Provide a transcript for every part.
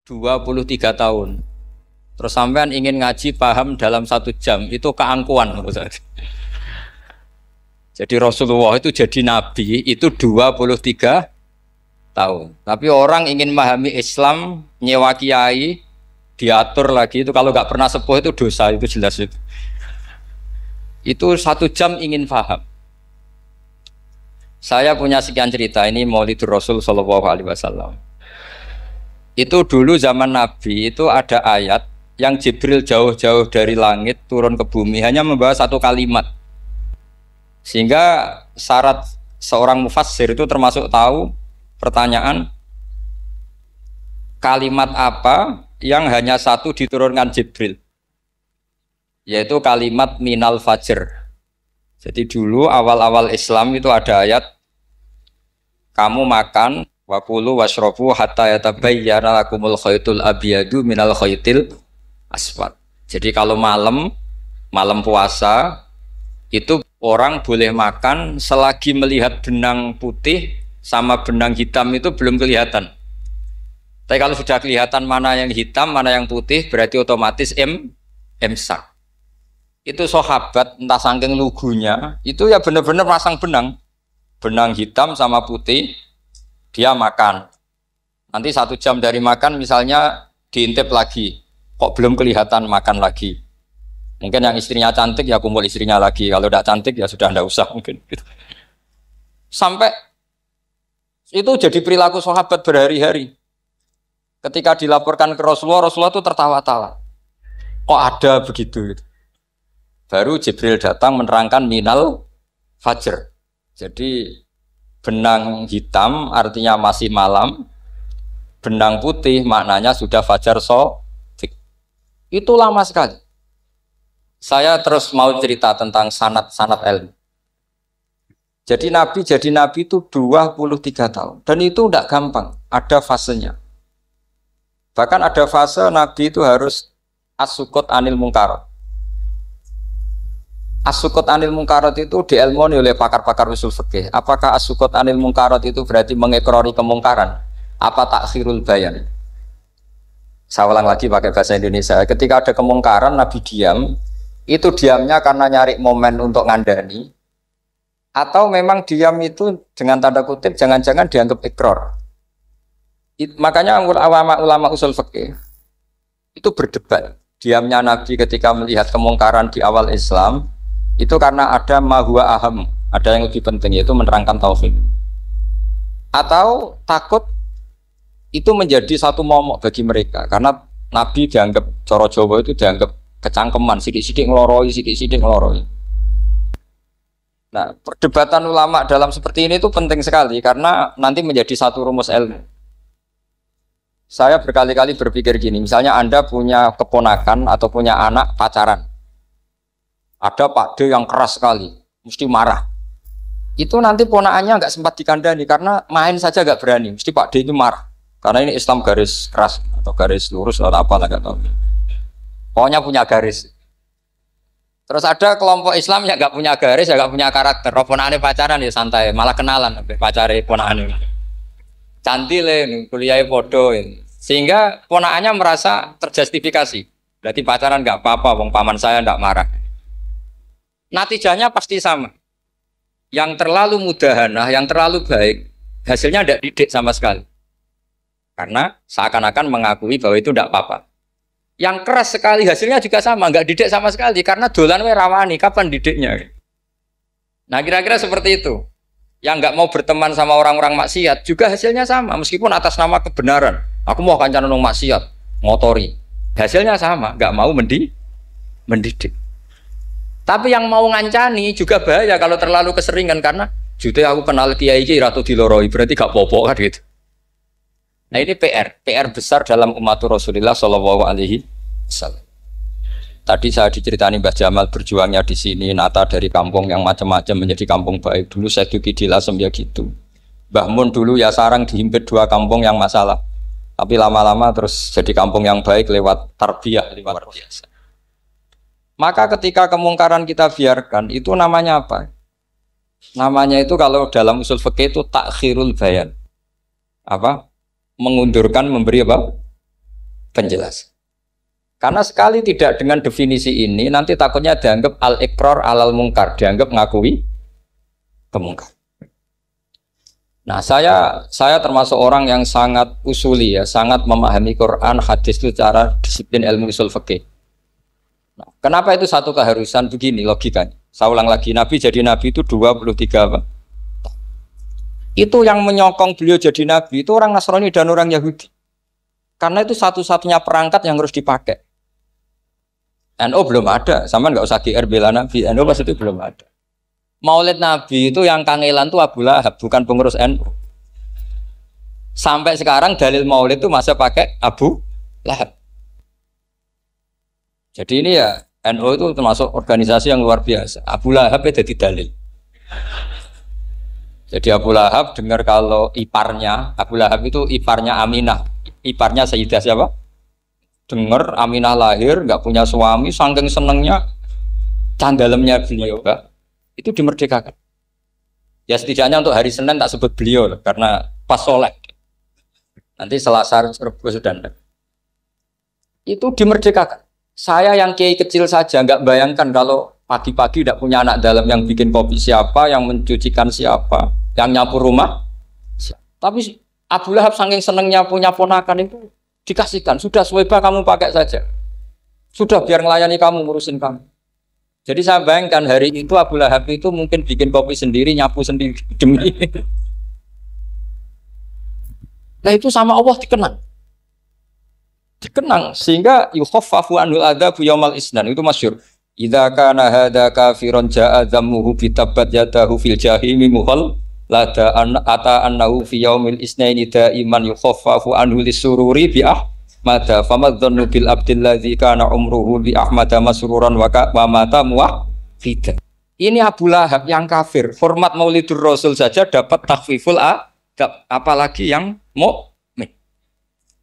23 tahun. Terus sampean ingin ngaji paham dalam 1 jam, itu keangkuhan. Jadi Rasulullah itu jadi nabi itu 23 tahun. Tapi orang ingin memahami Islam, nyewa kiai, diatur lagi itu kalau nggak pernah sepuh itu dosa, itu jelas itu. Itu 1 jam ingin paham. Saya punya sekian cerita ini Maulidur Rasul Shallallahu Alaihi Wasallam. Itu dulu zaman Nabi itu ada ayat yang Jibril jauh-jauh dari langit turun ke bumi hanya membawa 1 kalimat. Sehingga syarat seorang mufassir itu termasuk tahu pertanyaan kalimat apa yang hanya 1 diturunkan Jibril, yaitu kalimat minal fajr. Jadi dulu awal-awal Islam itu ada ayat kamu makan wakulu washrobu hatta yatabayyana lakumul khaytul abyadu minal khaytil aswad. Jadi kalau malam puasa itu orang boleh makan selagi melihat benang putih sama benang hitam itu belum kelihatan. Tapi kalau sudah kelihatan mana yang hitam, mana yang putih, berarti otomatis imsak. Itu sahabat entah saking lugunya, itu ya benar-benar pasang benang hitam sama putih, dia makan. Nanti 1 jam dari makan misalnya diintip lagi, kok belum kelihatan makan lagi. Mungkin yang istrinya cantik ya kumpul istrinya lagi, kalau tidak cantik ya sudah tidak usah mungkin. Sampai itu jadi perilaku sahabat berhari-hari. Ketika dilaporkan ke Rasulullah, Rasulullah itu tertawa-tawa. Kok ada begitu? Baru Jibril datang menerangkan minal fajr. Jadi benang hitam artinya masih malam, benang putih maknanya sudah fajar shadiq. Itu lama sekali. Saya terus mau cerita tentang sanad ilmu. Jadi Nabi itu 23 tahun. Dan itu tidak gampang, ada fasenya. Bahkan ada fase Nabi itu harus as-sukut anil mungkarat. As-sukut anil mungkarat itu diilmoni oleh pakar-pakar usul fikih. Apakah as-sukut anil mungkarat itu berarti mengekrori kemungkaran? Apa takhirul bayan? Saya ulang lagi pakai bahasa Indonesia. Ketika ada kemungkaran, Nabi diam. Itu diamnya karena nyari momen untuk ngandani. Atau memang diam itu dengan tanda kutip jangan-jangan dianggap ikrar. Makanya ulama usul fikih itu berdebat. Diamnya Nabi ketika melihat kemungkaran di awal Islam itu karena ada mahwa aham, ada yang lebih penting yaitu menerangkan tauhid. Atau takut itu menjadi satu momok bagi mereka karena Nabi dianggap coro Jawa itu dianggap kecangkeman, sidik-sidik ngeloroi. Nah, perdebatan ulama dalam seperti ini itu penting sekali karena nanti menjadi satu rumus ilmu. Saya berkali-kali berpikir gini, misalnya Anda punya keponakan atau punya anak pacaran. Ada Pak D yang keras sekali, mesti marah. Itu nanti ponakannya nggak sempat dikandani karena main saja nggak berani. Mesti Pak D itu marah karena ini Islam garis keras atau garis lurus atau apa nggak tahu. Pokoknya punya garis. Terus ada kelompok Islam yang nggak punya garis, ya nggak punya karakter. Ponakannya pacaran ya santai, malah kenalan pacare ponakannya. Cantik le, kuliahnya bodoh. Sehingga ponakannya merasa terjustifikasi. Berarti pacaran nggak apa-apa, wong paman saya nggak marah. Natijahnya pasti sama. Yang terlalu mudahanah, yang terlalu baik, hasilnya tidak didik sama sekali. Karena seakan-akan mengakui bahwa itu tidak apa-apa. Yang keras sekali hasilnya juga sama, nggak didik sama sekali. Karena dolan we rawani, kapan didiknya? Nah kira-kira seperti itu. Yang nggak mau berteman sama orang-orang maksiat juga hasilnya sama. Meskipun atas nama kebenaran. Aku mau kancan nang maksiat, ngotori. Hasilnya sama, nggak mau mendidik. Tapi yang mau ngancani juga bahaya kalau terlalu keseringan karena jute aku kenal kiai iki ratu diloroi berarti gak popo kan gitu. Nah ini PR besar dalam umat Rasulullah Shallallahu Alaihi Wasallam. Tadi saya diceritani Mbah Jamal berjuangnya di sini, nata dari kampung yang macam-macam menjadi kampung baik. Dulu saya Duki di Lasem ya gitu. Mbah Mun dulu ya sarang dihimpit 2 kampung yang masalah. Tapi lama-lama terus jadi kampung yang baik lewat tarbiyah luar biasa. Maka ketika kemungkaran kita biarkan, itu namanya apa? Namanya itu kalau dalam usul fikih itu takhirul bayan. Apa? Mengundurkan memberi apa? penjelasan. Karena sekali tidak dengan definisi ini, nanti takutnya dianggap al-iqrar alal mungkar, dianggap ngakui kemungkar. Nah, saya termasuk orang yang sangat usuli ya, sangat memahami Quran, hadis itu secara disiplin ilmu usul fikih. Nah, kenapa itu satu keharusan begini logikanya? Saya ulang lagi, Nabi jadi Nabi itu 23 apa? Itu yang menyokong beliau jadi Nabi itu orang Nasrani dan orang Yahudi. Karena itu satu-satunya perangkat yang harus dipakai. NU belum ada, sama nggak usah GR bela Nabi. NU pas itu belum ada. Maulid Nabi itu yang kangelan tuh Abu Lahab, bukan pengurus NU. Sampai sekarang dalil Maulid itu masih pakai Abu Lahab. Jadi ini ya NU itu termasuk organisasi yang luar biasa. Abu Lahab itu jadi dalil. Jadi Abu Lahab dengar kalau iparnya Abu Lahab itu iparnya Aminah, iparnya Sayyidah siapa? Dengar Aminah lahir nggak punya suami, saking senengnya candalemnya beliau itu dimerdekakan. Ya setidaknya untuk hari Senin tak sebut beliau karena pas sholat. Nanti Selasa Rabu sudah itu dimerdekakan. Saya yang kiai kecil saja nggak bayangkan kalau pagi-pagi tidak punya anak dalam yang bikin kopi siapa, yang mencucikan siapa, yang nyapu rumah. Tapi Abu Lahab saking senengnya punya ponakan itu dikasihkan, sudah Suwaiba kamu pakai saja, sudah biar melayani kamu, ngurusin kamu. Jadi saya bayangkan hari itu Abu Lahab itu mungkin bikin kopi sendiri, nyapu sendiri demi. Nah itu sama Allah dikenang sehingga yukhaffafu anhul adzabu yaumal isnan, itu masyhur. Idza kana hadza kafiron jaa dhammuhu bitabbat yadahu fil jahimi muhal lada ata annahu fi yaumil isnaini daiman yukhaffafu anhu lisururi bi ahmada famadzannu bil abdil ladzi kana umruhu bi ahmada masruran wa mata muwahhid. Ini Abu Lahab yang kafir, format Maulidur Rasul saja dapat takhfiful adab, apalagi yang mukmin.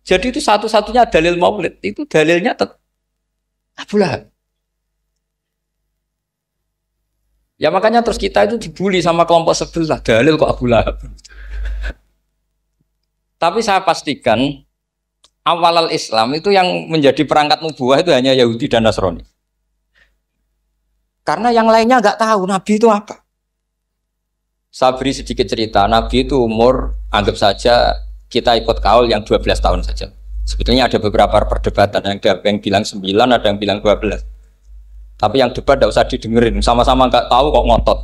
Jadi itu satu-satunya dalil Maulid, itu dalilnya Abu Lahab. Ya makanya terus kita itu dibully sama kelompok sebelah, dalil kok Abu Lahab. Tapi saya pastikan awal Islam itu yang menjadi perangkat nubuah itu hanya Yahudi dan Nasrani. Karena yang lainnya nggak tahu Nabi itu apa. Saya beri sedikit cerita, Nabi itu umur anggap saja kita ikut kaul yang 12 tahun saja. Sebetulnya ada beberapa perdebatan, ada yang bilang 9, ada yang bilang 12. Tapi yang debat tidak usah didengerin, sama-sama nggak tahu kok ngotot.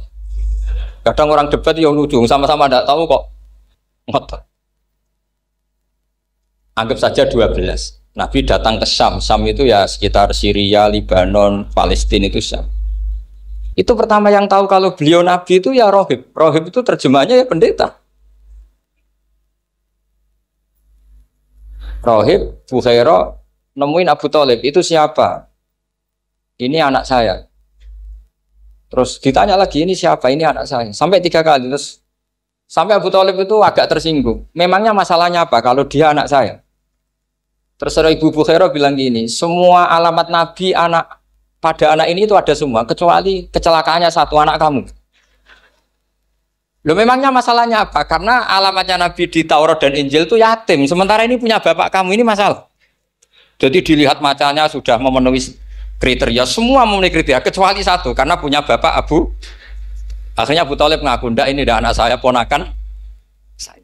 Kadang orang debat yang lucu, sama-sama nggak tahu kok ngotot. Anggap saja 12. Nabi datang ke Syam, Syam itu ya sekitar Syria, Lebanon, Palestina itu Syam. Itu pertama yang tahu kalau beliau Nabi itu ya rohib. Rohib itu terjemahnya ya pendeta. Rohib, Bukhairah, nemuin Abu Thalib, itu siapa? Ini anak saya. Terus ditanya lagi, ini siapa? Ini anak saya. Sampai 3 kali. Terus sampai Abu Thalib itu agak tersinggung. Memangnya masalahnya apa kalau dia anak saya? Terus Ibu Bukhairah bilang gini, semua alamat Nabi pada anak ini itu ada semua, kecuali kecelakaannya satu, anak kamu. Loh memangnya masalahnya apa? Karena alamatnya Nabi di Taurat dan Injil itu yatim. Sementara ini punya bapak kamu, ini masalah. Jadi dilihat macanya sudah memenuhi kriteria, semua memenuhi kriteria kecuali satu, karena punya bapak Abu. Akhirnya Abu Thalib ngaku, ndak ini ndak anak saya, ponakan saya.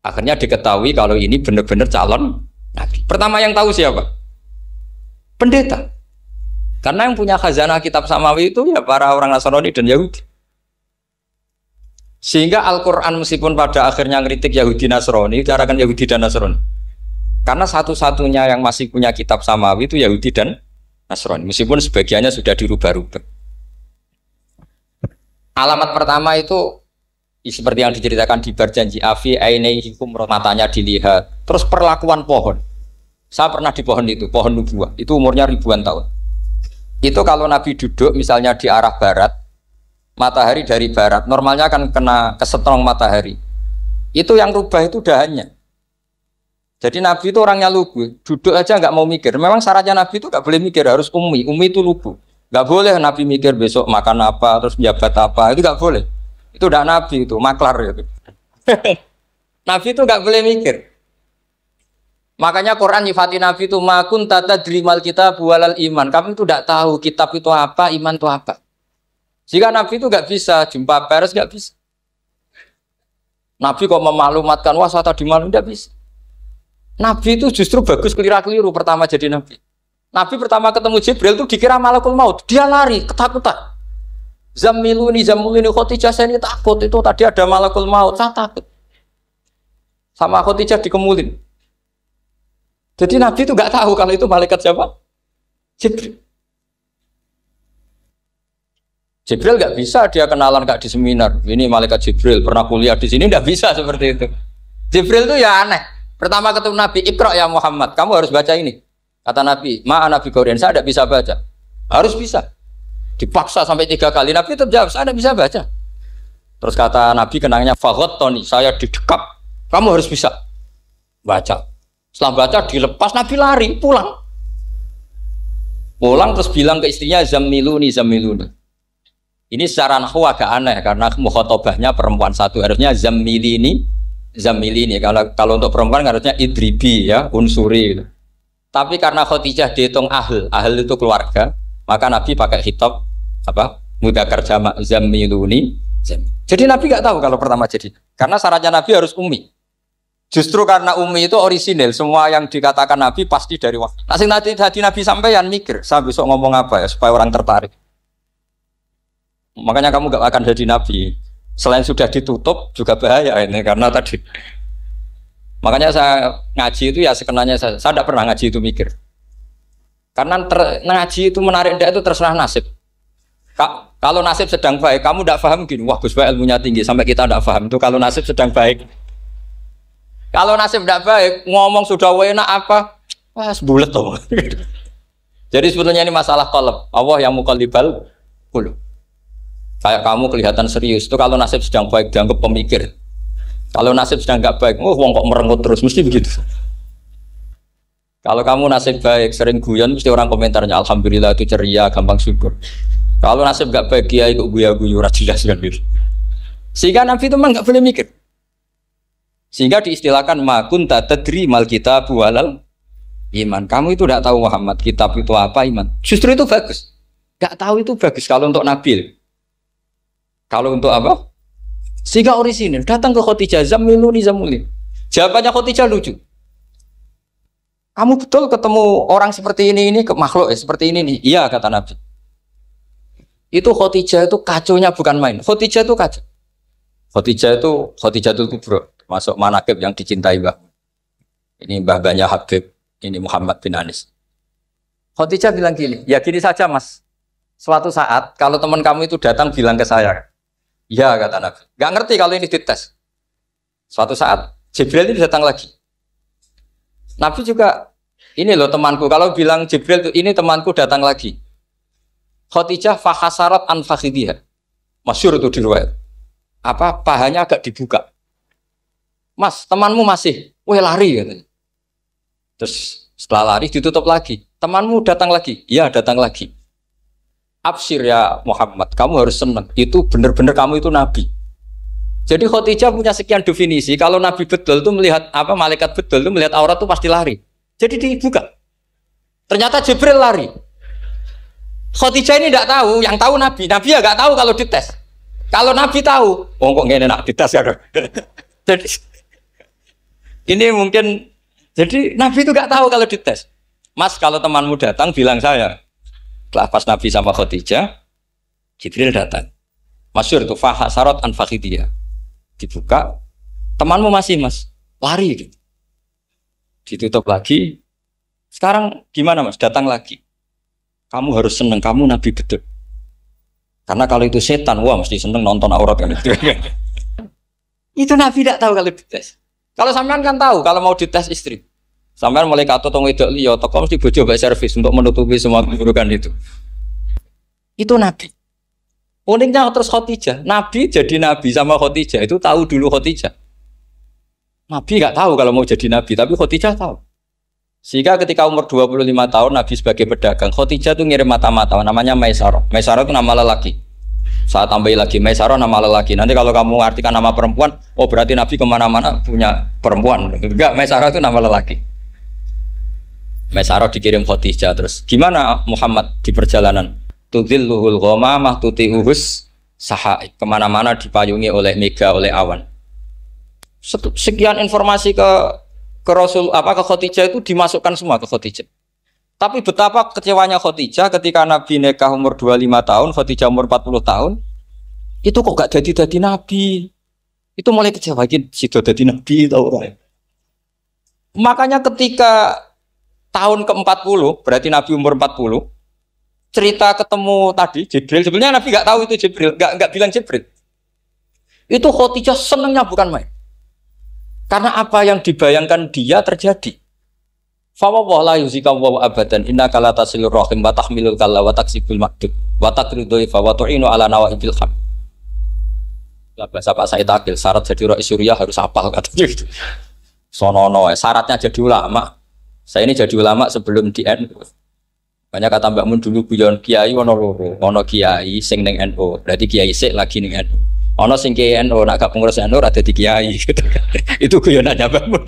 Akhirnya diketahui kalau ini benar-benar calon Nabi. Pertama yang tahu siapa? Pendeta. Karena yang punya khazanah kitab samawi itu ya para orang Nasrani dan Yahudi. Sehingga Al-Quran meskipun pada akhirnya ngeritik Yahudi Nasrani, bicarakan Yahudi dan Nasrani. Karena satu-satunya yang masih punya kitab samawi itu Yahudi dan Nasrani, meskipun sebagiannya sudah dirubah-rubah. Alamat pertama itu seperti yang diceritakan di Berjanji, afi ainaihikum, matanya dilihat. Terus perlakuan pohon. Saya pernah di pohon itu, pohon nubuah. Itu umurnya ribuan tahun. Itu kalau Nabi duduk misalnya di arah barat, matahari dari barat, normalnya akan kena kesetrong matahari. Itu yang rubah itu dahannya. Jadi Nabi itu orangnya lugu, duduk aja nggak mau mikir. Memang syaratnya Nabi itu nggak boleh mikir, harus umi itu lugu. Nggak boleh Nabi mikir besok makan apa, terus jabat apa, itu nggak boleh. Itu udah Nabi itu, maklar itu. Nabi itu nggak boleh mikir. Makanya Quran nyifati Nabi itu makun tata drimal kita bualal iman. Kamu itu tidak tahu kitab itu apa, iman itu apa. Jika Nabi itu nggak bisa jumpa pers, nggak bisa. Nabi kok memaklumatkan wasata di malam, nggak bisa. Nabi itu justru bagus keliru pertama jadi Nabi. Nabi pertama ketemu Jibril itu dikira malakul maut, dia lari ketakutan. Zamiluni Khadijah, saya ini takut itu tadi ada malakul maut, saya takut. Sama Khadijah dikemulin. Jadi Nabi itu nggak tahu kalau itu malaikat siapa? Jibril. Jibril nggak bisa dia kenalan nggak di seminar. Ini malaikat Jibril pernah kuliah di sini, nggak bisa seperti itu. Jibril itu ya aneh. Pertama ketemu Nabi, Iqra ya Muhammad, kamu harus baca ini. Kata Nabi, Nabi Qur'an saya tidak bisa baca. Harus bisa. Dipaksa sampai 3 kali. Nabi tetap jawab, saya tidak bisa baca. Terus kata Nabi kenangnya, Tony, saya didekap. Kamu harus bisa baca. Setelah baca dilepas, Nabi lari pulang. Pulang terus bilang ke istrinya Zamiluni. Ini secara nahwu agak aneh karena mukhatabahnya perempuan satu, harusnya Zamilini. Kalau untuk perempuan harusnya idribi ya, unsuri gitu. Tapi karena Khadijah dihitung ahl itu keluarga, maka Nabi pakai khitab mudzakkar jamak Zamiluni. Jadi Nabi nggak tahu kalau pertama jadi, karena syaratnya Nabi harus ummi. Justru karena ummi itu orisinil, semua yang dikatakan Nabi pasti dari wahyu. Asing nanti Nabi sampeyan mikir, saya besok ngomong apa ya supaya orang tertarik. Makanya kamu gak akan jadi Nabi. Selain sudah ditutup juga bahaya ini karena tadi. Makanya saya ngaji itu ya sekenanya saya tidak pernah ngaji itu mikir. Karena ngaji itu menarik tidak itu terserah nasib. Kalau nasib sedang baik, kamu tidak paham gini, wah Gus Baik ilmunya tinggi sampai kita tidak paham itu kalau nasib sedang baik. Kalau nasib tidak baik, ngomong sudah enak apa? Wah, sebulet tuh. Jadi sebetulnya ini masalah qalb. Allah yang muqallibal qulub. Kayak kamu kelihatan serius. Itu kalau nasib sedang baik dianggap pemikir. Kalau nasib sedang nggak baik, wong kok merengut terus, mesti begitu. Kalau kamu nasib baik, sering guyon, mesti orang komentarnya alhamdulillah itu ceria, gampang syukur. Kalau nasib nggak baik, ya ikut guya-guyu, jelas kan gitu. Sehingga Nabi itu memang nggak boleh mikir. Sehingga diistilahkan makun tadri mal kitab walal iman. Kamu itu tidak tahu Muhammad kitab itu apa iman. Justru itu bagus. Gak tahu itu bagus kalau untuk Nabi. Kalau untuk apa? Sehingga orisinil datang ke Khadijah Zamiluni. Jawabannya Khadijah lucu. Kamu betul ketemu orang seperti ini ke makhluk seperti ini nih. Iya kata Nabi. Itu Khadijah itu kacaunya bukan main. Khadijah itu kacau. Khadijah itu kubro. Masuk manaqib yang dicintai Mbah. Ini mbah-mbahnya Habib, ini Muhammad bin Anis. Khadijah bilang gini, ya gini saja mas. Suatu saat kalau teman kamu itu datang bilang ke saya, ya kata Nabi. Gak ngerti kalau ini dites. Suatu saat Jibril ini datang lagi. Nabi juga, ini loh temanku. Kalau bilang Jibril ini temanku datang lagi. Khadijah fahasarat an fakhidiyah. Masyhur itu di riwayat. Pahanya agak dibuka. Mas, temanmu masih, lari katanya. Terus setelah lari ditutup lagi. Temanmu datang lagi, iya datang lagi. Absyir ya Muhammad, kamu harus senang. Itu benar-benar kamu itu Nabi. Jadi Khadijah punya sekian definisi. Kalau Nabi betul itu melihat malaikat betul itu melihat aurat itu pasti lari. Jadi dibuka. Ternyata Jibril lari. Khadijah ini tidak tahu, yang tahu Nabi. Nabi ya nggak tahu kalau dites. Kalau Nabi tahu, kok nggak enak dites ya. Jadi ini mungkin, jadi Nabi itu gak tahu kalau dites. Mas, kalau temanmu datang bilang saya. Setelah pas Nabi sama Khadijah, Jibril datang. Masyhur itu fahasarat an fakhidiyah. Dibuka, temanmu masih mas, lari gitu. Ditutup lagi. Sekarang gimana mas? Datang lagi. Kamu harus seneng, kamu Nabi betul. Karena kalau itu setan, wah mesti seneng nonton aurat kan itu. Itu Nabi tidak tahu kalau dites. Kalau sampean kan tahu kalau mau dites istri. Sampean mulai kato tong wedok liya toko mesti bojo mbak servis untuk menutupi semua keburukan itu. Itu Nabi. Uniknya terus Khadijah. Nabi jadi Nabi sama Khadijah itu tahu dulu Khadijah. Nabi enggak tahu kalau mau jadi Nabi, tapi Khadijah tahu. Sehingga ketika umur 25 tahun Nabi sebagai pedagang, Khadijah itu ngirim mata-mata namanya Maisarah. Maisarah itu nama lelaki. Saya tambahin lagi, Maisarah nama lelaki. Nanti kalau kamu artikan nama perempuan, oh berarti Nabi kemana-mana punya perempuan. Enggak, Maisarah itu nama lelaki. Maisarah dikirim Khadijah terus. Gimana Muhammad di perjalanan? Tudilluhul ghamamah tuti'uhus sahaib. Kemana-mana dipayungi oleh mega, oleh awan. Sekian informasi ke Rasul ke Khadijah itu dimasukkan semua ke Khadijah. Tapi betapa kecewanya Khadijah ketika Nabi nikah umur 25 tahun, Khadijah umur 40 tahun. Itu kok gak jadi Nabi. Itu mulai kecewa sido jadi Nabi tahu. Makanya ketika tahun ke-40, berarti Nabi umur 40, cerita ketemu tadi Jibril, sebenarnya Nabi nggak tahu itu Jibril, nggak bilang Jibril. Itu Khadijah senangnya bukan main. Karena apa yang dibayangkan dia terjadi. Fa wa la yuzika wa abadan innaka la tasilur rahim wa tahmilul kalla wa taksibul maqdud wa taqridu fa wa tu'inu ala nawaibil haq. Bahasa Pak Said Akil, syarat jadi rais Suriah harus hafal katanya gitu. Sonono, syaratnya jadi ulama. Saya ini jadi ulama sebelum di NU. Banyak kata Mbak Mun dulu guyon kiai ono loro, ono kiai sing ning NU, berarti kiai sik lagi ning NU. Ono sing kiai NU nak gak pengurus NU ora dadi kiai gitu kan. Itu guyonannya Mbak Mun.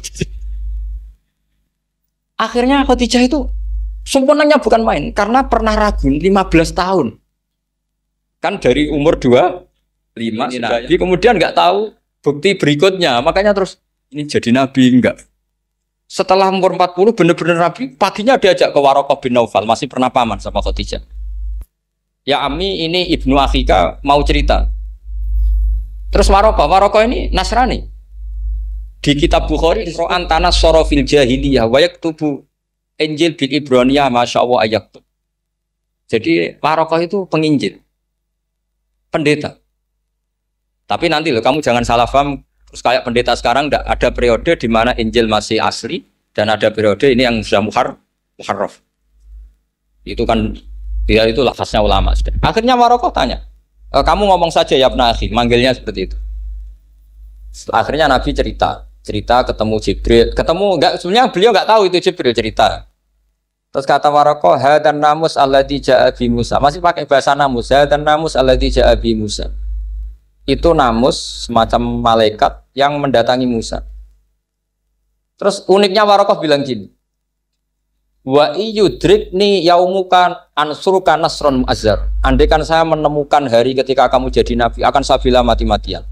Akhirnya Khadijah itu sempurnanya bukan main karena pernah ragu 15 tahun. Kan dari umur 25 Nabi, kemudian nggak tahu bukti berikutnya, makanya terus ini jadi Nabi enggak. Setelah umur 40 benar-benar Nabi, paginya diajak ke Waraqah bin Naufal, masih pernah paman sama Khadijah. Ya Ami, ini Ibnu Akhika mau cerita. Terus Waraqah ini Nasrani. Di kitab Bukhari Quran tanah sorofil jahiliyah wayak tubuh Injil bil Ibraniyah masya Allah ayat. Jadi Waraqah itu penginjil, pendeta. Tapi nanti loh kamu jangan salah paham. Terus kayak pendeta sekarang ada periode di mana Injil masih asli dan ada periode ini yang sudah muharraf. Itu kan dia itu lafaznya ulama sudah. Akhirnya Waraqah tanya, kamu ngomong saja ya Ibnu Akhi, manggilnya seperti itu. Akhirnya Nabi cerita ketemu Jibril, sebenarnya beliau nggak tahu itu Jibril cerita. Terus kata Waraqah, hadan namus alladzi ja'a bi Musa. Masih pakai bahasa namus, hadan namus alladzi ja'a bi Musa. Itu namus semacam malaikat yang mendatangi Musa. Terus uniknya Waraqah bilang gini, wa iyudrikni yaumuka ansuruka nasron mu'azzar. Andaikan saya menemukan hari ketika kamu jadi nabi, akan saya bilang mati-matian.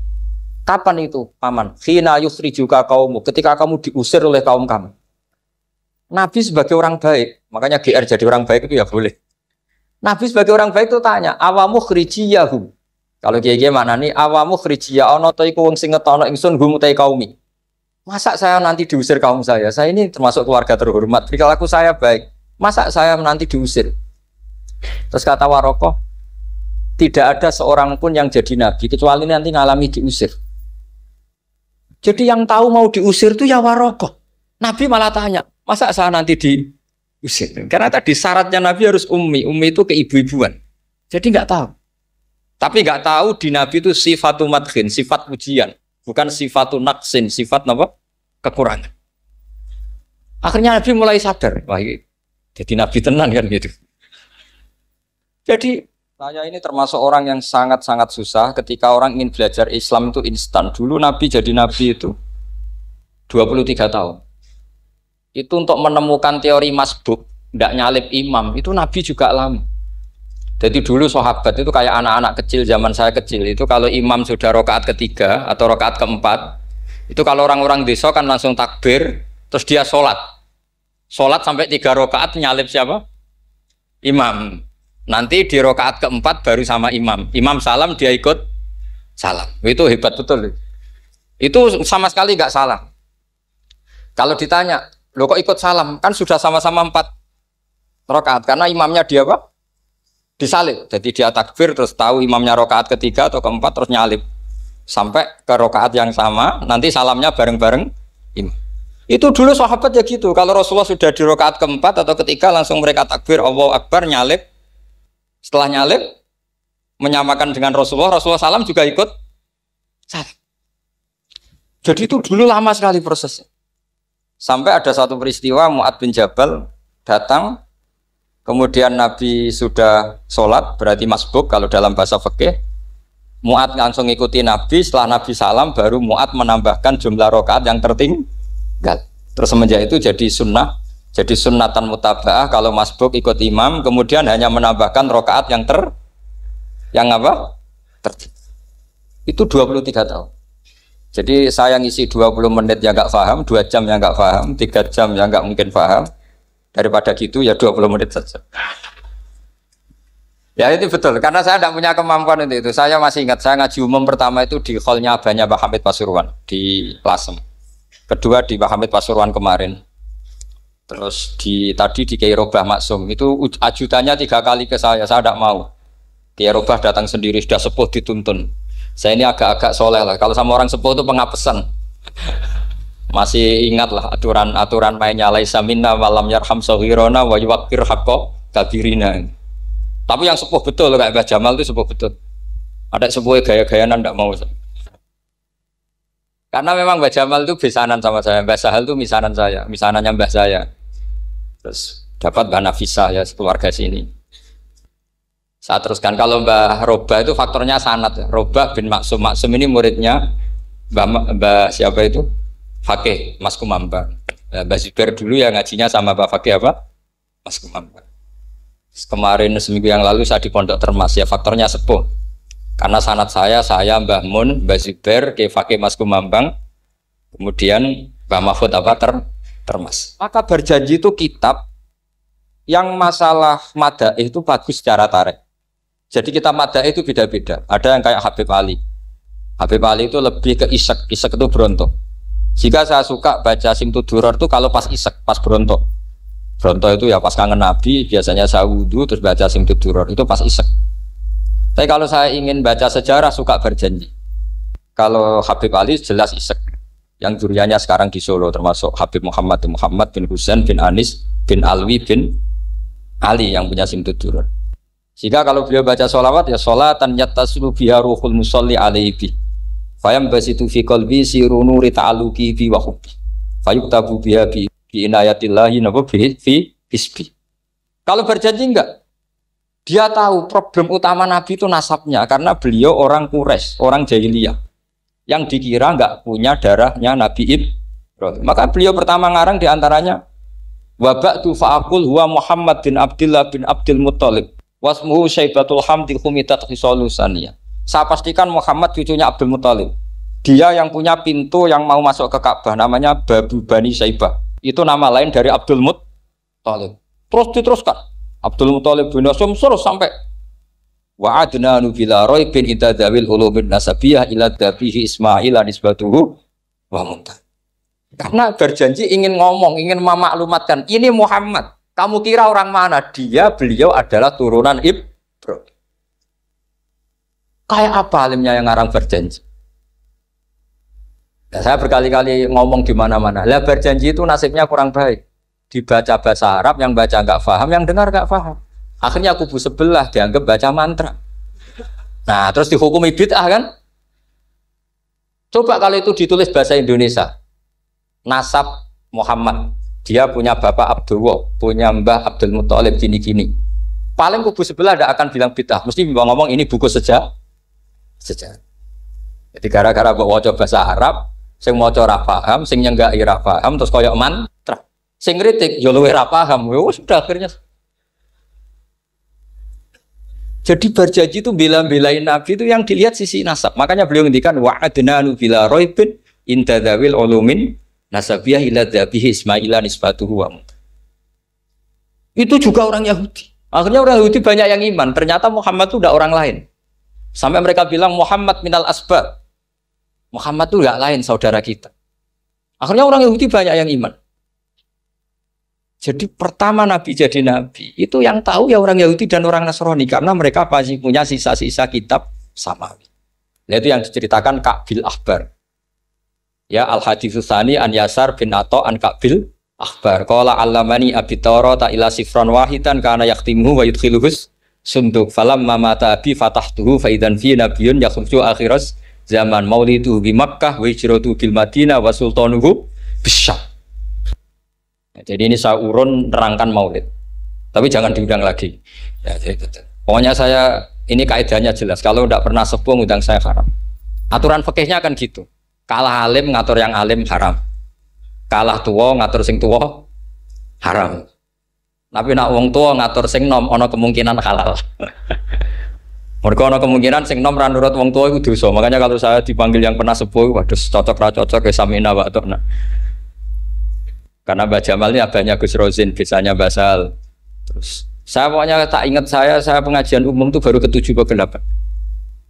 Kapan itu, paman? Khina yukhrijuka kaumu, ketika kamu diusir oleh kaum kamu. Nabi sebagai orang baik, makanya GR jadi orang baik itu ya boleh. Nabi sebagai orang baik itu tanya, awamu khrijiyahum. Kalau kiai mana nih awamu khrijiyah ono to iku wong sing ngetono ingsun hum utai kaumi. Masa saya nanti diusir kaum saya? Saya ini termasuk keluarga terhormat. Perilaku saya baik. Masa saya nanti diusir? Terus kata Waraqah, tidak ada seorang pun yang jadi nabi kecuali nanti ngalami diusir. Jadi yang tahu mau diusir itu ya Waraqah. Nabi malah tanya, masa saya nanti diusir? Karena tadi syaratnya Nabi harus ummi. Ummi itu keibu-ibuan. Jadi nggak tahu. Tapi nggak tahu di Nabi itu sifatu madkhin, sifat pujian, bukan sifatu naqsin, sifat apa? Kekurangan. Akhirnya Nabi mulai sadar, wah jadi Nabi tenan kan gitu. Jadi saya ini termasuk orang yang sangat-sangat susah ketika orang ingin belajar Islam itu instan. Dulu Nabi jadi Nabi itu 23 tahun. Itu untuk menemukan teori masbuk, tidak nyalip imam, itu Nabi juga lama. Jadi dulu sahabat itu kayak anak-anak kecil zaman saya kecil itu kalau imam sudah rakaat ketiga atau rakaat keempat itu kalau orang-orang desa kan langsung takbir terus dia sholat sampai 3 rakaat nyalip siapa? Imam. Nanti di rakaat keempat baru sama imam salam dia ikut salam. Itu hebat betul. Itu sama sekali nggak salah. Kalau ditanya, lo kok ikut salam? Kan sudah sama-sama 4 rakaat karena imamnya dia apa? Disalib, jadi dia takbir terus tahu imamnya rakaat ketiga atau keempat terus nyalip sampai ke rakaat yang sama, nanti salamnya bareng-bareng imam. Itu dulu sahabat ya gitu, kalau Rasulullah sudah di rakaat keempat atau ketiga langsung mereka takbir Allahu Akbar nyalip, setelah nyalip menyamakan dengan Rasulullah salam juga ikut salam. Jadi itu dulu lama sekali prosesnya. Sampai ada satu peristiwa Mu'ad bin Jabal datang. Kemudian Nabi sudah sholat, berarti masbuk kalau dalam bahasa fikih. Mu'ad langsung ikuti Nabi, setelah Nabi salam baru Mu'ad menambahkan jumlah rakaat yang tertinggal. Terus semenjak itu jadi sunnah Jadi sunnatan mutaba'ah kalau masbuk ikut imam, kemudian hanya menambahkan rokaat yang yang apa? Tertib. Itu 23 tahun. Jadi saya ngisi 20 menit yang nggak paham, 2 jam yang nggak paham, 3 jam yang nggak mungkin paham. Daripada gitu ya 20 menit saja. Ya itu betul, karena saya tidak punya kemampuan untuk itu. Saya masih ingat, saya ngaji umum pertama itu di hallnya abahnya Pak Hamid Pasuruan di Lasem. Kedua di Pak Hamid Pasuruan kemarin. Terus tadi di Kiai Robah Maksum, itu ajudannya 3 kali ke saya tidak mau. Kiai Robah datang sendiri, sudah sepuh dituntun. Saya ini agak-agak soleh lah, kalau sama orang sepuh itu pengapesan. Masih ingat lah aturan mainnya laisa minna walam yarham saghirana wa yuwaqqir haqqa kabirina. Tapi yang sepuh betul kayak Mbah Jamal itu sepuh betul. Ada sepuh gaya-gayaan tidak mau. Karena memang Mbah Jamal itu besanan sama saya, Mbah Sahal itu misanan saya, misanannya Mbah saya. Terus dapat Mbah Nafisah ya keluarga sini. Saya teruskan kalau Mbah Robah itu faktornya sanad. Robah bin Maksum, Maksum ini muridnya Mbah siapa itu? Fakih Mas Kumambang. Mbah Zubair dulu ya ngajinya sama Mbah Fakih apa? Mas Kumambang. Kemarin seminggu yang lalu saya di Pondok Termas ya faktornya sepuh. Karena sanad saya Mbah Mun, Mbah Zubair, Kiai Fakih Mas Kumambang, kemudian Mbah Mahfud apa Termas. Maka berjanji itu kitab yang masalah madaih itu bagus secara tarik. Jadi kita madaih itu beda-beda. Ada yang kayak Habib Ali. Habib Ali itu lebih ke isek itu berontok. Jika saya suka baca Simtud Duror itu kalau pas isek, pas berontok. Berontok itu ya pas kangen Nabi, biasanya saya wudhu terus baca Simtud Duror, itu pas isek. Tapi kalau saya ingin baca sejarah suka berjanji. Kalau Habib Ali jelas isek. Yang duriannya sekarang di Solo termasuk Habib Muhammad bin Husain bin Anis bin Alwi bin Ali yang punya Simtud Duror. Jika kalau beliau baca sholawat ya sholatan yattasulu biha ruhul musalli alaihi fayam basitu fi qalbi siru nuri ta'aluki bi wa hubbi fayuktabu biha bi inayatillahi nabu fi hisbi. Kalau berjanji enggak, dia tahu problem utama Nabi itu nasabnya karena beliau orang Quraisy, orang jahiliyah yang dikira enggak punya darahnya Nabi Ibrahim. Maka beliau pertama ngarang diantaranya wabatu fa'akul huwa Muhammad bin Abdullah bin Abdul Muttalib wasmuhu Syaibatul Hamdi Khumitat Khisalusaniyah. Saya pastikan Muhammad cucunya Abdul Muttalib. Dia yang punya pintu yang mau masuk ke Ka'bah namanya Babu Bani Syaibah. Itu nama lain dari Abdul Muttalib. Terus diteruskan Abdul Muttalib bin Hasyim terus sampai wa adnanu bila raibin idadzawil ulumin nasabiyah ila dabihi Ismail nisbatuhu wa muntah. Karena berjanji ingin ngomong, ingin memaklumatkan ini Muhammad. Kamu kira orang mana? Beliau adalah turunan Ibrahim. Kayak apa alimnya yang ngarang berjanji? Nah, saya berkali-kali ngomong di mana-mana. Lah berjanji itu nasibnya kurang baik. Dibaca bahasa Arab, yang baca nggak paham, yang dengar nggak paham. Akhirnya kubu sebelah dianggap baca mantra. Nah, terus dihukumi bid'ah kan? Coba kalau itu ditulis bahasa Indonesia. Nasab Muhammad. Dia punya bapak Abdullah, punya mbah Abdul Muttalib gini-gini. Paling kubu sebelah tidak akan bilang bid'ah. Mesti ngomong ini buku sejarah. Jadi gara-gara bawa bahasa Arab, sing maca ora paham, sing nyenggaki ora paham, terus koyo mantra. Sing kritik yo luwih ora paham. Sudah akhirnya. Jadi berjanji itu bela-belain Nabi itu yang dilihat sisi nasab. Makanya beliau ngendikan wa'adnanu bila raibin intadzawil ulumin nasabiyah ila dzabihi Ismaila nisbatuhu wa. Itu juga orang Yahudi. Akhirnya orang Yahudi banyak yang iman. Ternyata Muhammad itu tidak orang lain. Sampai mereka bilang Muhammad minal asbab. Muhammad itu enggak lain saudara kita. Akhirnya orang Yahudi banyak yang iman. Jadi pertama Nabi jadi Nabi itu yang tahu ya orang Yahudi dan orang Nasrani karena mereka masih punya sisa-sisa kitab samawi. Itu yang diceritakan Ka'bil Ahbar. Ya al-haditsus tsani an Yasar bin Atha an Ka'bil Ahbar. Qala allamani abi Tawrata ila sifran wahidan kana yaktimuhu wa yudkhiluhus sunduk falamma mata abi fatahtuhu fa idan fi nabiyyun yakhruju akhiras zaman maulidu bi Makkah wa hijratu bil Madinah wa sultanuhu bisyam. Jadi ini saya urun nerangkan maulid. Tapi jangan diundang lagi. Ya, pokoknya saya ini kaidahnya jelas. Kalau tidak pernah sepuh ngundang saya haram. Aturan fikihnya kan gitu. Kalah alim ngatur yang alim haram. Kalah tua ngatur sing tua haram. Tapi nak wong tua ngatur sing nom ana kemungkinan halal. Mergo ana kemungkinan sing nom ra nurut wong tua iku dosa. Makanya kalau saya dipanggil yang pernah sepuh, waduh cocok ra cocok ya samina wa ta'na. Karena Mbak Jamal ini abahnya Gus Rozin, biasanya basal. Terus saya pokoknya tak ingat saya pengajian umum tuh baru ke-7 ke 8.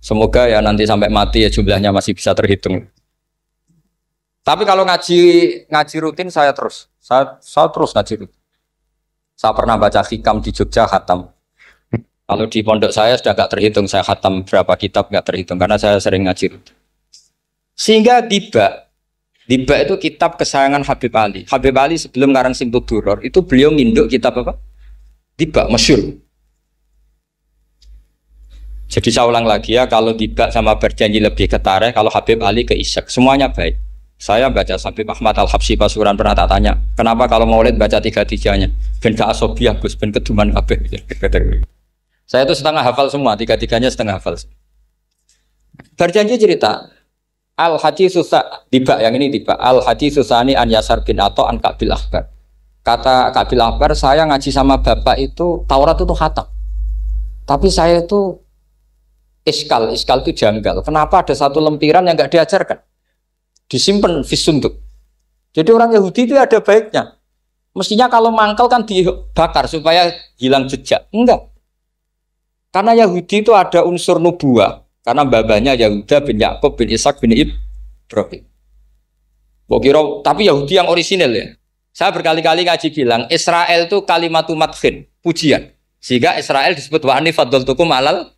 Semoga ya nanti sampai mati ya jumlahnya masih bisa terhitung. Tapi kalau ngaji rutin saya terus ngaji rutin. Saya pernah baca hikam di Jogja khatam. Kalau di pondok saya sudah nggak terhitung saya khatam berapa kitab nggak terhitung karena saya sering ngaji rutin. Sehingga tiba itu kitab kesayangan Habib Ali. Habib Ali sebelum ngarang Simtud Duror itu beliau nginduk kitab apa? Tiba masyhur. Jadi saya ulang lagi ya, kalau Tiba sama Berjanji lebih ke Tareh, kalau Habib Ali ke Isyak, semuanya baik. Saya baca Habib Ahmad Al-Habsyi Pasuruan pernah tak tanya, kenapa kalau Maulid baca 3-3-nya? Ben gak asobiah Gus, ben keduman kabeh. Saya itu setengah hafal semua, 3-3-nya setengah hafal. Berjanji cerita, Al-Hadis Susah, Tiba yang ini Tiba, Al-Hadis Susani an Yasar bin Ato an Kabil Akbar. Kata Kabil Akbar, saya ngaji sama bapak itu, Taurat itu khatam. Tapi saya itu iskal itu janggal. Kenapa ada satu lempiran yang nggak diajarkan? Disimpan fisunduk. Jadi orang Yahudi itu ada baiknya. Mestinya kalau mangkal kan dibakar supaya hilang jejak. Enggak. Karena Yahudi itu ada unsur nubuah. Karena babanya Yahuda bin Yakub bin Ishak bin Ibrahim. Tapi Yahudi yang orisinal ya. Saya berkali-kali ngaji bilang Israel itu kalimatu madkhin, pujian. Sehingga Israel disebut wa ani faddaltukum alal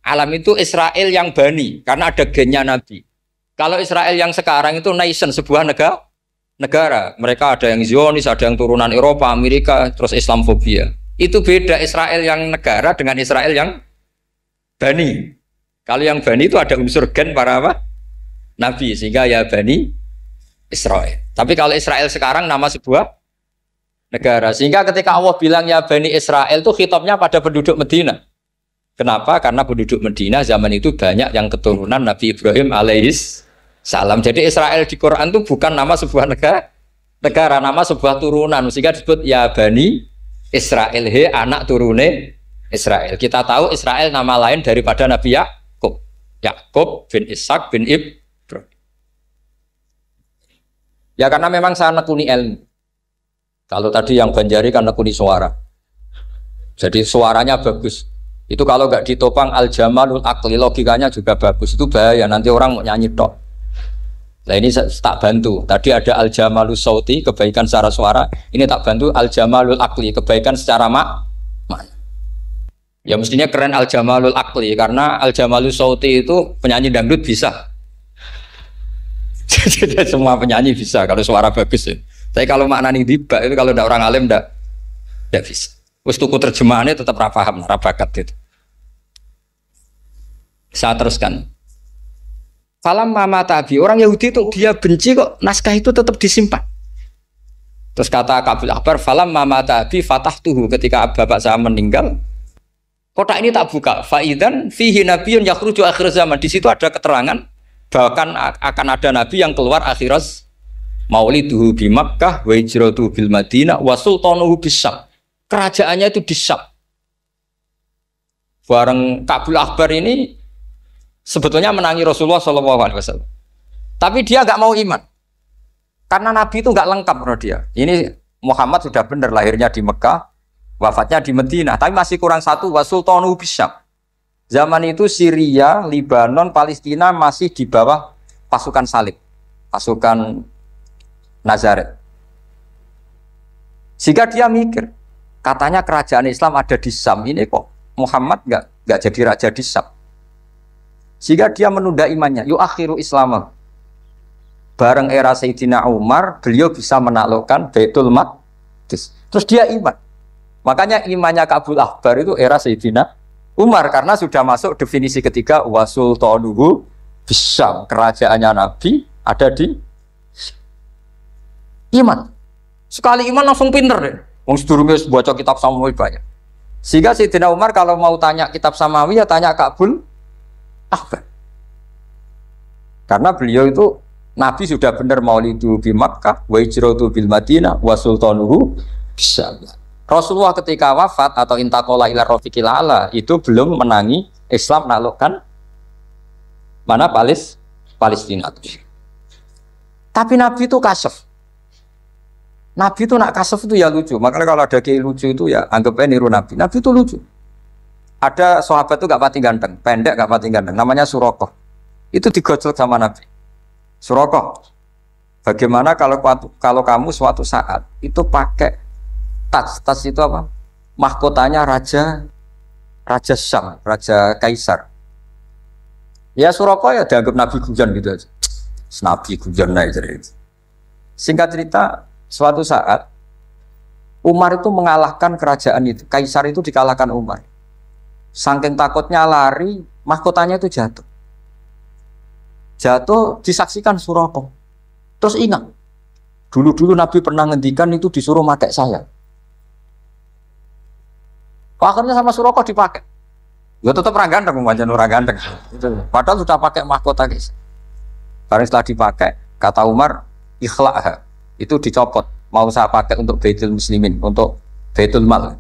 alam, itu Israel yang bani karena ada gennya Nabi. Kalau Israel yang sekarang itu nation, sebuah negara. Mereka ada yang Zionis, ada yang turunan Eropa, Amerika, terus Islamfobia. Itu beda Israel yang negara dengan Israel yang bani. Kalau yang bani itu ada unsur gen para apa? Nabi, sehingga ya bani Israel. Tapi kalau Israel sekarang nama sebuah negara. Sehingga ketika Allah bilang ya bani Israel itu khitabnya pada penduduk Medina. Kenapa? Karena penduduk Medina zaman itu banyak yang keturunan Nabi Ibrahim alaihis salam. Jadi Israel di Quran itu bukan nama sebuah negara, nama sebuah turunan. Sehingga disebut ya bani Israel, he anak turune Israel. Kita tahu Israel nama lain daripada Nabi Yakub. Yakub bin Ishak bin Ibrahim. Ya karena memang saya nekuni ilmu. Kalau tadi yang Banjari kan nekuni suara. Jadi suaranya bagus. Itu kalau nggak ditopang al-jamalul akli, logikanya juga bagus. Itu bahaya, nanti orang mau nyanyi tok. Nah ini tak bantu. Tadi ada al-jamalul sauti, kebaikan secara suara. Ini tak bantu al-jamalul akli, kebaikan secara makna. Ya mestinya keren al-jamalul akli, karena al-jamalul sauti itu penyanyi dangdut bisa. Jadi semua penyanyi bisa kalau suara bagus ya. Tapi kalau maknani tiba itu kalau tidak orang alim tidak bisa. Wis tuku terjemahannya tetap ra paham, ra bakat itu. Saya teruskan. Falam mama tabi, orang Yahudi itu dia benci kok naskah itu tetap disimpan. Terus kata Kabil Akbar, falam mama tabi fatahtuhu, ketika bapak saya meninggal, kotak ini tak buka. Faidan fihi nabiyyun yakhruju akhir zaman. Di situ ada keterangan bahkan akan ada nabi yang keluar akhirat, mauliduhu bi Makkah wa hijratuhu bil Madinah wa sultanuhu bis-Syam. Kerajaannya itu di Syam. Bareng Kabil Akbar ini sebetulnya menangi Rasulullah SAW. Tapi dia nggak mau iman. Karena Nabi itu nggak lengkap menurut dia. Ini Muhammad sudah benar lahirnya di Mekah, wafatnya di Madinah, tapi masih kurang satu, wa sultanuhu bis-Syam. Zaman itu Syria, Lebanon, Palestina masih di bawah pasukan salib, pasukan Nazaret. Sehingga dia mikir, katanya kerajaan Islam ada di Syam, ini kok Muhammad nggak jadi raja di Syam. Sehingga dia menunda imannya. Yuakhiru Islam. Bareng era Sayyidina Umar, beliau bisa menaklukkan Baitul Maqdis. Terus dia iman. Makanya imannya Kabil Akbar itu era Sayyidina Umar, karena sudah masuk definisi ketiga wasultanuhu bisyam, kerajaannya Nabi ada di iman. Sekali iman langsung pinter deh. Wong sedurunge baca kitab Samawi banyak. Sehingga Sayyidina Umar kalau mau tanya kitab Samawi ya tanya Kabil Akbar. Karena beliau itu Nabi sudah benar maulidu bi Makkah wa hijratu bil Madinah wa sultanuhu Bisa. Rasulullah ketika wafat atau intaqala ila rafiqil a'la itu belum menangi Islam menaklukkan mana Palestina. Tapi Nabi itu kasef. Nabi itu nak kasef itu ya lucu. Makanya kalau ada kiai lucu itu ya anggapnya niru Nabi. Nabi itu lucu. Ada sahabat itu gak pati ganteng, pendek gak pati ganteng. Namanya Surakoh. Itu digojol sama Nabi. Surakoh, bagaimana kalau kamu suatu saat itu pakai tas itu apa? Mahkotanya Raja Syam, Raja Kaisar. Ya Surakoh ya dianggap Nabi Gujan gitu aja. Nabi Gujan aja. Singkat cerita, suatu saat Umar itu mengalahkan kerajaan itu. Kaisar itu dikalahkan Umar. Saking takutnya lari, mahkotanya itu jatuh. Jatuh disaksikan Surakoh. Terus ingat, dulu Nabi pernah ngendikan itu disuruh pakai saya. Akhirnya sama Surakoh dipakai. Ya tetap orang ganteng, orang ganteng. Padahal sudah pakai mahkota guys. Karena setelah dipakai, kata Umar, ikhla'ha. Itu dicopot. Mau saya pakai untuk Baitul Muslimin, untuk Baitul Mal.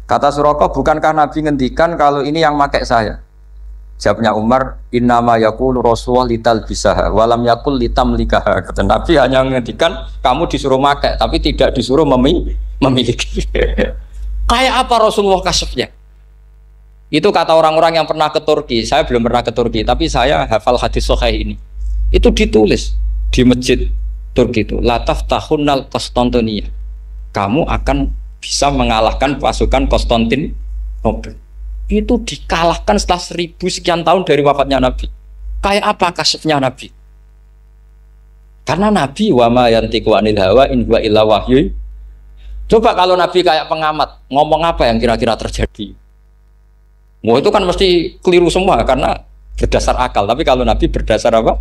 Kata Surakoh, bukankah Nabi ngendikan kalau ini yang pakai saya? Jawabnya Umar, innama yaqulu Rasulullah lital bisaha walam yaqul litam likaha. Kata Nabi hanya ngendikan kamu disuruh pakai, tapi tidak disuruh memiliki. Kayak apa Rasulullah kasefnya? Itu kata orang-orang yang pernah ke Turki. Saya belum pernah ke Turki, tapi saya hafal hadis sahih ini. Itu ditulis di masjid Turki itu, la taftahunnal Konstantinia. Kamu akan bisa mengalahkan pasukan Konstantinopel. Itu dikalahkan setelah 1000 sekian tahun dari wafatnya Nabi. Kayak apa kasefnya Nabi? Karena Nabi wa ma yantiqu anil hawa in huwa illa wahyu. Coba kalau Nabi kayak pengamat, ngomong apa yang kira-kira terjadi? Wah itu kan mesti keliru semua karena berdasar akal. Tapi kalau Nabi berdasar apa?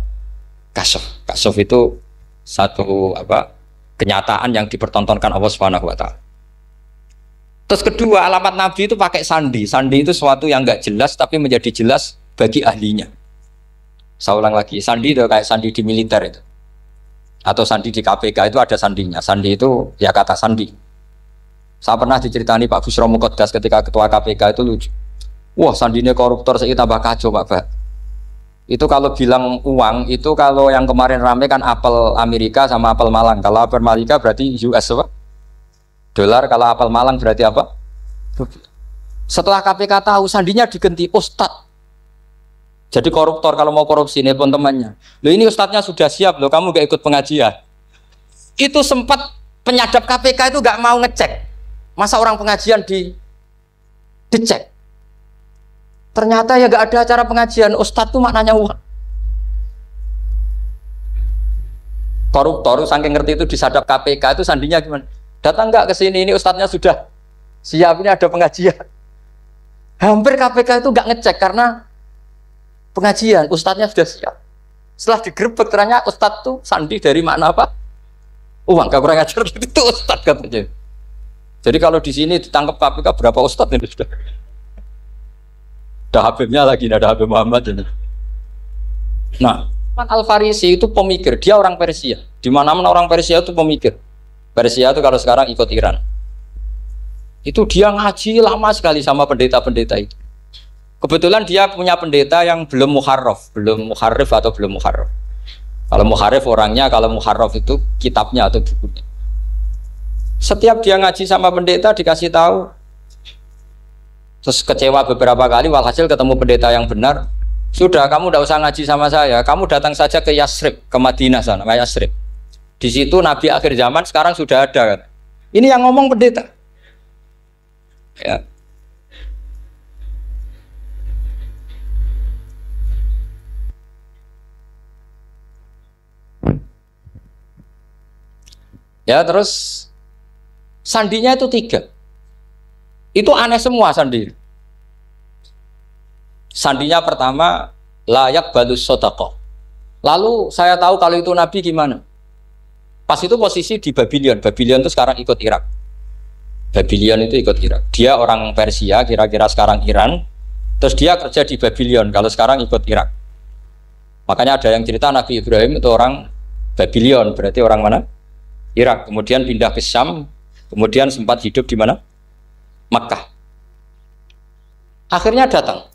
Kasef. Kasef itu satu apa? Kenyataan yang dipertontonkan Allah Subhanahu wa taala. Terus kedua, alamat Nabi itu pakai sandi. Sandi itu sesuatu yang nggak jelas tapi menjadi jelas bagi ahlinya. Saya ulang lagi, sandi itu kayak sandi di militer itu. Atau sandi di KPK itu ada sandinya. Sandi itu ya kata sandi. Saya pernah diceritani Pak Busro Muqaddas ketika ketua KPK itu lucu. Wah sandinya koruptor saya tambah kacau Pak. Itu kalau bilang uang itu kalau yang kemarin rame kan apel Amerika sama apel Malang. Kalau apel Amerika berarti US apa? Dolar, kalau apel Malang berarti apa? Setelah KPK tahu sandinya diganti Ustadz. Jadi koruptor kalau mau korupsi nelpon temannya. Loh ini Ustadznya sudah siap loh, kamu gak ikut pengajian. Itu sempat penyadap KPK itu gak mau ngecek. Masa orang pengajian dicek. Ternyata ya gak ada acara pengajian. Ustadz itu maknanya uang. Koruptor saking ngerti itu disadap KPK itu sandinya gimana? Datang nggak ke sini, ini ustadznya sudah siap, ini ada pengajian. Hampir KPK itu nggak ngecek karena pengajian, ustadznya sudah siap. Setelah digerebek ternyata ustadz tuh sandi dari makna apa? Uang, gak kurang ajar itu ustadz katanya. Jadi kalau di sini ditangkap KPK berapa ustadz ini sudah? Ada Habibnya lagi, ada Habib Muhammad ini. Nah, Al-Farisi itu pemikir, dia orang Persia. Di mana-mana orang Persia itu pemikir. Persia itu kalau sekarang ikut Iran. Itu dia ngaji lama sekali sama pendeta-pendeta itu. Kebetulan dia punya pendeta yang belum muharraf, belum muharrif atau belum muharraf. Kalau muharrif orangnya, kalau muharraf itu kitabnya atau bukunya. Setiap dia ngaji sama pendeta dikasih tahu, terus kecewa beberapa kali, walhasil ketemu pendeta yang benar. Sudah, kamu tidak usah ngaji sama saya, kamu datang saja ke Yasrib, ke Madinah sana, ke Yasrib. Di situ Nabi akhir zaman sekarang sudah ada kan. Ini yang ngomong pendeta. Ya. Ya terus sandinya itu 3. Itu aneh semua sandi. Sandinya pertama layak balus sodaqah. Lalu saya tahu kalau itu Nabi gimana. Pas itu posisi di Babylon. Babylon itu sekarang ikut Irak. Babylon itu ikut Irak. Dia orang Persia, kira-kira sekarang Iran. Terus dia kerja di Babylon, kalau sekarang ikut Irak. Makanya ada yang cerita Nabi Ibrahim itu orang Babylon, berarti orang mana? Irak. Kemudian pindah ke Syam, Kemudian sempat hidup di mana? Makkah. Akhirnya datang.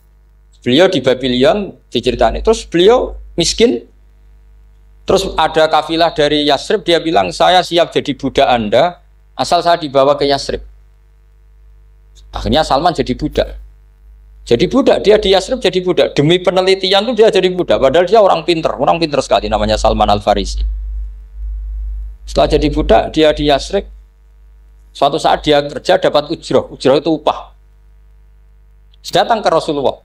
Beliau di Babylon diceritani. Terus beliau miskin. Terus ada kafilah dari Yasrib, dia bilang saya siap jadi budak Anda asal saya dibawa ke Yasrib. Akhirnya Salman jadi budak. Jadi budak, dia di Yasrib jadi budak. Demi penelitian tuh dia jadi budak. Padahal dia orang pinter sekali namanya Salman Al-Farisi. Setelah jadi budak, dia di Yasrib. Suatu saat dia kerja dapat ujroh itu upah. Datang ke Rasulullah.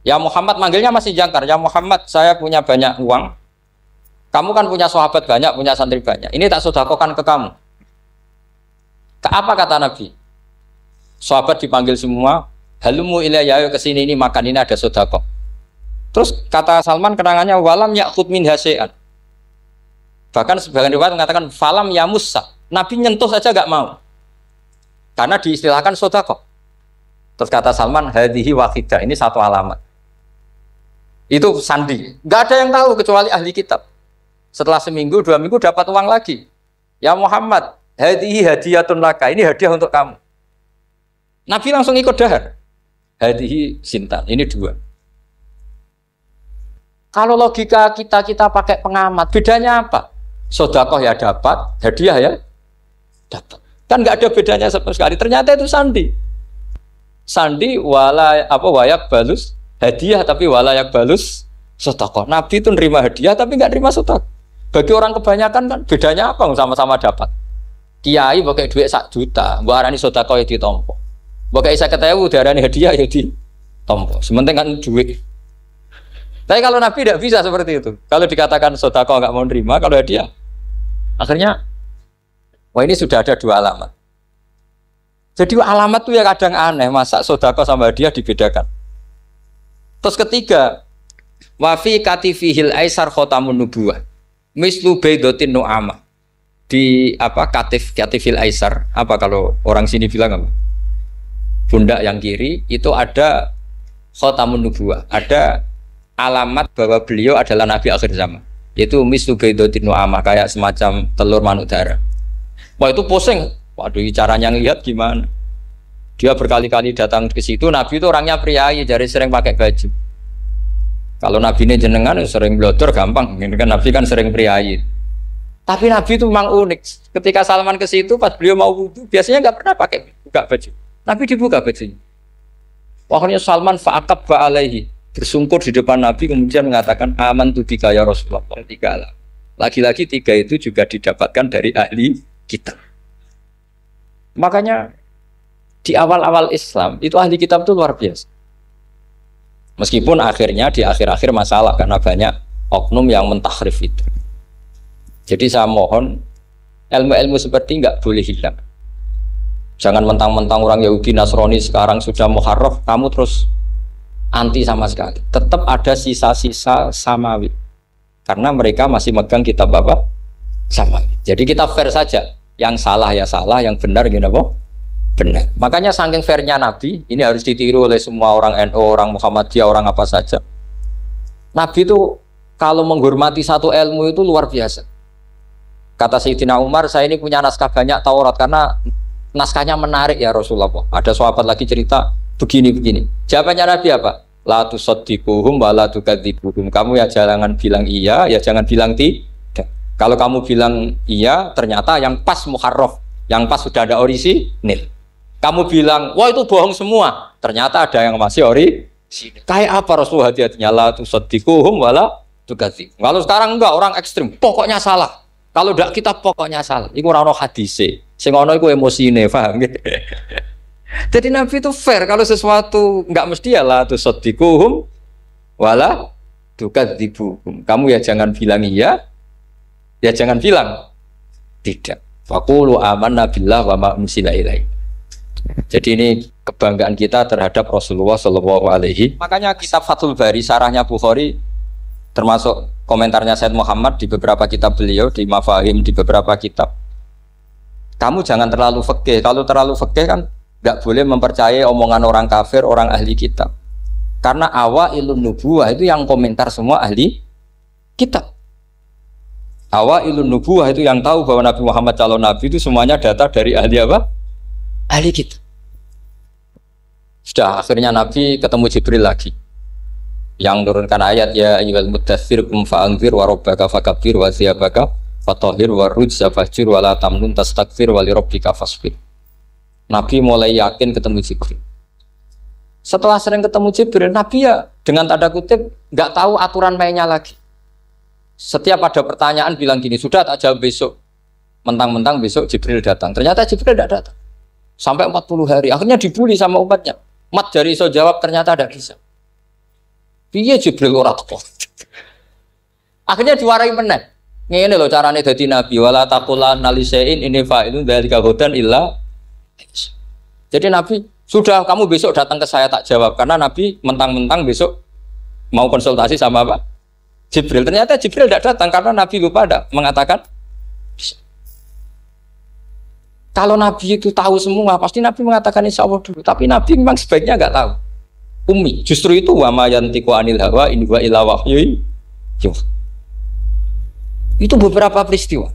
Ya Muhammad, manggilnya masih jangkar. Ya Muhammad, saya punya banyak uang. Kamu kan punya sahabat banyak, punya santri banyak. Ini tak sedekahkan ke kamu. Apa kata Nabi? Sahabat dipanggil semua. Halumu ilayya, ayo kesini, ini makan, ini ada sedekah. Terus kata Salman kenangannya walam ya'khud min hasya'an. Bahkan sebagian riwayat mengatakan falam yamussa. Nabi nyentuh saja gak mau. Karena diistilahkan sedekah. Terus kata Salman, hadhihi waqidah, ini satu alamat. Itu sandi. Gak ada yang tahu kecuali ahli kitab. Setelah seminggu, 2 minggu dapat uang lagi. Ya Muhammad, hadhihi hadiyatun laka, ini hadiah untuk kamu. Nabi langsung ikut dahar. Hadhihi sintan, ini 2. Kalau logika kita pakai pengamat, bedanya apa? Sedekah ya dapat, hadiah ya dapat. Kan nggak ada bedanya sama sekali. Ternyata itu sandi. Sandi wala apa wayak balus hadiah tapi walayak balus sedekah. Nabi itu nerima hadiah tapi nggak nerima sedekah. Bagi orang kebanyakan kan bedanya apa? Sama-sama dapat. Kiai pakai duit 1 juta, mbok arani sedekah ya ditompo. Mbok kayak 50.000 diarani hadiah ya ditompo. Sementing kan duit. Tapi kalau Nabi tidak bisa seperti itu. Kalau dikatakan sedekah nggak mau nerima, kalau hadiah akhirnya wah ini sudah ada 2 alamat. Jadi alamat tuh ya kadang aneh, masa sedekah sama hadiah dibedakan. Terus ketiga, wa fi katifihil aisar khatamun nubuwah. Mislu baidatin nu'amah. Di apa katifil aisar, apa kalau orang sini bilang apa? Pundak yang kiri itu ada khatamun nubuwah, ada alamat bahwa beliau adalah nabi akhir zaman. Itu mislu baidatin nu'amah, kayak semacam telur manuk darah. Wah itu pusing. Waduh, caranya ngelihat gimana? Dia berkali-kali datang ke situ. Nabi itu orangnya priayi, jadi sering pakai baju. Kalau Nabi ini jenengan sering blodor gampang. Ini kan Nabi kan sering priayi. Tapi Nabi itu memang unik. Ketika Salman ke situ, pas beliau mau wudu, biasanya nggak pernah pakai buka baju. Nabi dibuka bajunya. Akhirnya Salman fa'aqab ba'alaihi, bersungkur di depan Nabi, kemudian mengatakan aman tu bika ya Rasulullah. Lagi-lagi 3 itu juga didapatkan dari ahli kitab. Makanya di awal-awal Islam itu ahli kitab itu luar biasa. Meskipun akhirnya di akhir-akhir masalah karena banyak oknum yang mentahrif itu. Jadi saya mohon ilmu-ilmu seperti nggak boleh hilang. Jangan mentang-mentang orang Yahudi Nasrani sekarang sudah muharraf, kamu terus anti sama sekali. Tetap ada sisa-sisa samawi. Karena mereka masih megang kitab apa? Samawi. Jadi kita fair saja. Yang salah ya salah, yang benar gini apa? Benar. Makanya saking fairnya Nabi, ini harus ditiru oleh semua orang NU, orang Muhammadiyah, orang apa saja. Nabi itu kalau menghormati satu ilmu itu luar biasa. Kata Sayyidina Umar, saya ini punya naskah banyak Taurat karena naskahnya menarik ya Rasulullah. Ada sahabat lagi cerita begini-begini. Jawabannya Nabi apa? La tusaddiquhum wa la tukadzibuhum. Kamu ya jangan bilang iya, ya jangan bilang tidak. Kalau kamu bilang iya, ternyata yang pas muharraf, yang pas sudah ada orisinil. Kamu bilang, wah itu bohong semua, ternyata ada yang masih orisinil. Kayak apa Rasulullah hati-hatinya? La tusaddiquhum wa la tukadzibuhum. Kalau sekarang enggak, orang ekstrim, pokoknya salah. Kalau tidak kita pokoknya salah. Iku ora ono hadise. Sing ono iku emosine, paham gitu. Jadi Nabi itu fair. Kalau sesuatu enggak mesti ya la tusaddiquhum wala tukadzibuhum. Kamu ya jangan bilang iya, ya jangan bilang tidak. Faqulu amanna billah wa ma unsila ilaihi. Jadi ini kebanggaan kita terhadap Rasulullah Shallallahu Alaihi. Makanya kitab Fathul Bari, sarahnya Bukhari, termasuk komentarnya Said Muhammad di beberapa kitab beliau, di Mafahim, di beberapa kitab. Kamu jangan terlalu fikih. Kalau terlalu fikih kan nggak boleh mempercayai omongan orang kafir, orang ahli kitab. Karena awailun nubuwah itu yang komentar semua ahli kitab. Awailun nubuwah itu yang tahu bahwa Nabi Muhammad calon nabi itu semuanya data dari ahli apa? Ahli kita. Sudah akhirnya Nabi ketemu Jibril lagi. Yang menurunkan ayat ya ayyuhal muddatsir qum fa'anzir wa rabbaka fakabbir wa thiyabaka fatahhir wa rujza fahjur wa la tamnun tastakbir wa li rabbika fasbir. Nabi mulai yakin ketemu Jibril. Setelah sering ketemu Jibril, Nabi ya dengan tanda kutip nggak tahu aturan mainnya lagi. Setiap ada pertanyaan bilang gini, sudah tak jawab besok. Mentang-mentang besok Jibril datang. Ternyata Jibril tidak datang. Sampai 40 hari. Akhirnya dibully sama umatnya. Mat dari iso jawab ternyata tidak bisa. Piye Jibril ora teko. Akhirnya diwarai meneh. Ngene lho carane dadi nabi wala taqulanna lisein ini fa'ilun dzalika hudan illa. Jadi Nabi, sudah kamu besok datang ke saya tak jawab karena Nabi mentang-mentang besok mau konsultasi sama apa? Jibril. Ternyata Jibril tidak datang karena Nabi lupa ada mengatakan bisa. Kalau Nabi itu tahu semua, pasti Nabi mengatakan insya Allah dulu. Tapi Nabi memang sebaiknya nggak tahu. Ummi. Justru itu wa ma yantiqu anil hawa in huwa illa wahyu. Itu beberapa peristiwa.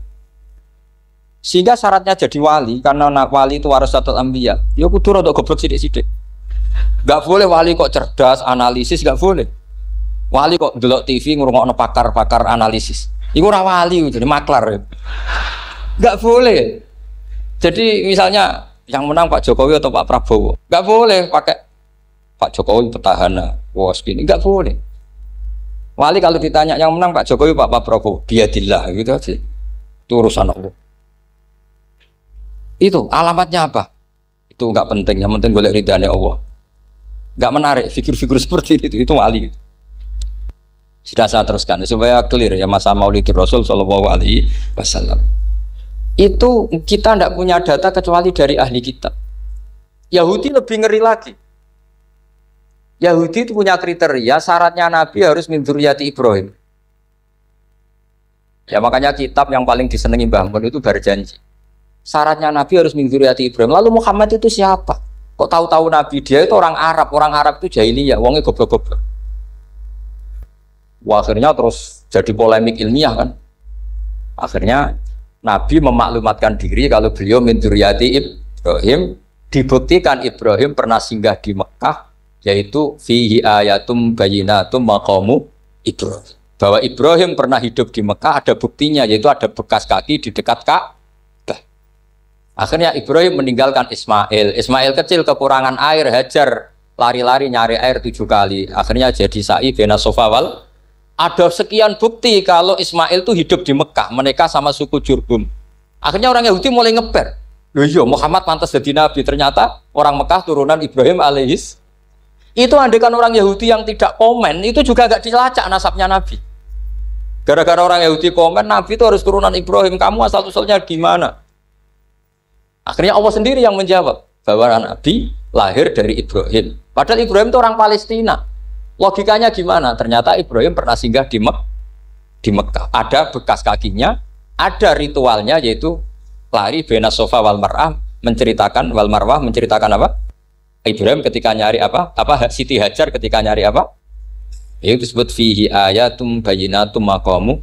Sehingga syaratnya jadi wali, karena wali itu warasatul anbiya. Ya kudu rada goblok sithik-sithik. Nggak boleh wali kok cerdas, analisis nggak boleh. Wali kok delok TV ngrungokno pakar-pakar analisis. Iku ora wali, jadi maklar. Enggak boleh. Jadi misalnya yang menang Pak Jokowi atau Pak Prabowo, enggak boleh pakai Pak Jokowi petahana. Wah, segini enggak boleh. Wali kalau ditanya yang menang Pak Jokowi Pak Prabowo, biadillah gitu aja. Itu urusan Allah. Itu alamatnya apa? Itu enggak penting, yang penting golek ridhane Allah. Enggak menarik figur-figur seperti itu wali. Sudah saya teruskan supaya clear ya masa Maulid Rasul Shallallahu Alaihi Wasallam. Itu kita tidak punya data kecuali dari ahli kitab. Yahudi lebih ngeri lagi. Yahudi itu punya kriteria syaratnya Nabi harus min dzurriyyati Ibrahim. Ya makanya kitab yang paling disenangi Mbah Mun itu berjanji. Syaratnya Nabi harus min dzurriyyati Ibrahim. Lalu Muhammad itu siapa? Kok tahu-tahu Nabi dia itu orang Arab? Orang Arab itu jahiliyah, wongnya goblok-goblok. Wah, akhirnya terus jadi polemik ilmiah kan. Akhirnya Nabi memaklumatkan diri kalau beliau min dzurriyyati Ibrahim. Dibuktikan Ibrahim pernah singgah di Mekah, yaitu fihi ayatum bayyinatum maqamu Ibrahim. Bahwa Ibrahim pernah hidup di Mekah ada buktinya, yaitu ada bekas kaki di dekat Ka'bah. Akhirnya Ibrahim meninggalkan Ismail. Ismail kecil kekurangan air, Hajar lari-lari nyari air 7 kali. Akhirnya jadi sa'i bena Safa wal. Ada sekian bukti kalau Ismail itu hidup di Mekah, menikah sama suku Jurhum. Akhirnya orang Yahudi mulai ngeper. Loh iya, Muhammad pantas jadi nabi. Ternyata orang Mekah turunan Ibrahim alaihis. Itu andekan orang Yahudi yang tidak komen, itu juga gak dilacak nasabnya Nabi. Gara-gara orang Yahudi komen, Nabi itu harus turunan Ibrahim. Kamu asal-usulnya gimana? Akhirnya Allah sendiri yang menjawab bahwa Nabi lahir dari Ibrahim. Padahal Ibrahim itu orang Palestina. Logikanya gimana? Ternyata Ibrahim pernah singgah di Mekah. Ada bekas kakinya, ada ritualnya yaitu lari bena Safa wal Marwah, menceritakan wal Marwah menceritakan apa? Ibrahim ketika nyari apa? Siti Hajar ketika nyari apa? Itu disebut fihi ayatum bayyinatum maqamu